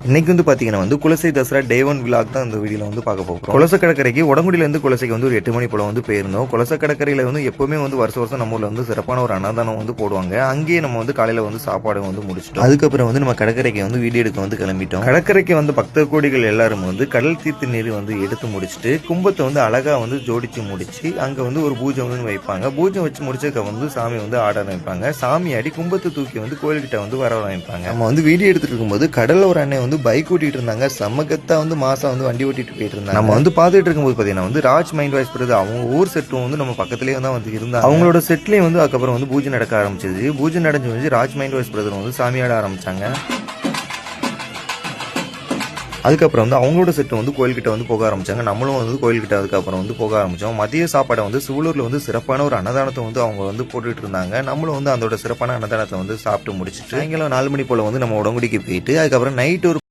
இன்னைக்கு வந்து பாத்தீங்கன்னா வந்து குலசை தசரா டே 1 விலாக் தான் இந்த வீடியோல வந்து பார்க்க போறோம். குலசை கடற்கரைக்கு உடங்குடியில இருந்து குலசைக்கு வந்து ஒரு 8 மணி போல வந்து போயிருந்தோம். குலசை கடற்கரையில வந்து எப்பவுமே வந்து வருஷம் நம்ம ஊர்ல வந்து சிறப்பான ஒரு அன்னதானம் வந்து போடுவாங்க. அங்கேயே நம்ம வந்து காலையில வந்து சாப்பாடு வந்து முடிச்சிட்டோம். அதுக்கப்புறம் வந்து நம்ம கடற்கரைக்கு வந்து வீடியோ எடுக்க வந்து கிளம்பிட்டோம். கடற்கரைக்கு வந்து பக்த கோடிகள் எல்லாரும் வந்து கடல் தீர்த்த நீர் வந்து எடுத்து முடிச்சுட்டு கும்பத்தை வந்து அழகா வந்து ஜோடிச்சு முடிச்சு அங்க வந்து ஒரு பூஜை வந்து வைப்பாங்க. பூஜை வச்சு முடிச்சதுக்கு வந்து சாமி வந்து ஆட ஆரம்பிப்பாங்க. சாமி ஆடி கும்பத்தை தூக்கி வந்து கோயில்கிட்ட வந்து வர ஆரம்பிப்பாங்க. நம்ம வந்து வீடியோ எடுத்துட்டு இருக்கும்போது கடல்ல ஒரு அண்ணன் வந்து பைக் ஓட்டிட்டு இருந்தாங்க. சமகத்தா வந்து மாசா வந்து வண்டி ஓட்டிட்டு போயிட்டு இருந்தாங்க. நம்ம வந்து பாத்துட்டு இருக்கும்போது பாத்தீங்கன்னா வந்து ராஜ் மைண்ட் வாய்ஸ் பிரதர் அவங்க ஊர் செட்டும் வந்து நம்ம பக்கத்துலயே தான் வந்து இருந்தாங்க. அவங்களோட செட்லயும் வந்து அதுக்கப்புறம் வந்து பூஜை நடக்க ஆரம்பிச்சது. பூஜை நடந்து வந்து ராஜ் மைண்ட் வாய்ஸ் பிரதர் வந்து சாமியாட ஆரம்பிச்சாங்க. அதுக்கப்புறம் வந்து அவங்களோட செட்டு வந்து கோயில்கிட்ட வந்து போக ஆரம்பிச்சாங்க. நம்மளும் வந்து கோயில்கிட்ட அதுக்கப்புறம் வந்து போக ஆரம்பிச்சோம். மதிய சாப்பாடை வந்து சூலூர்ல வந்து சிறப்பான ஒரு அன்னதானத்தை வந்து அவங்க வந்து போட்டுட்டு இருந்தாங்க. நம்மளும் வந்து அதோட சிறப்பான அன்னதானத்தை வந்து சாப்பிட்டு முடிச்சுட்டு சாயங்காலம் 4 மணி போல வந்து நம்ம உடங்குடிக்கு போயிட்டு அதுக்கப்புறம் நைட் ஒரு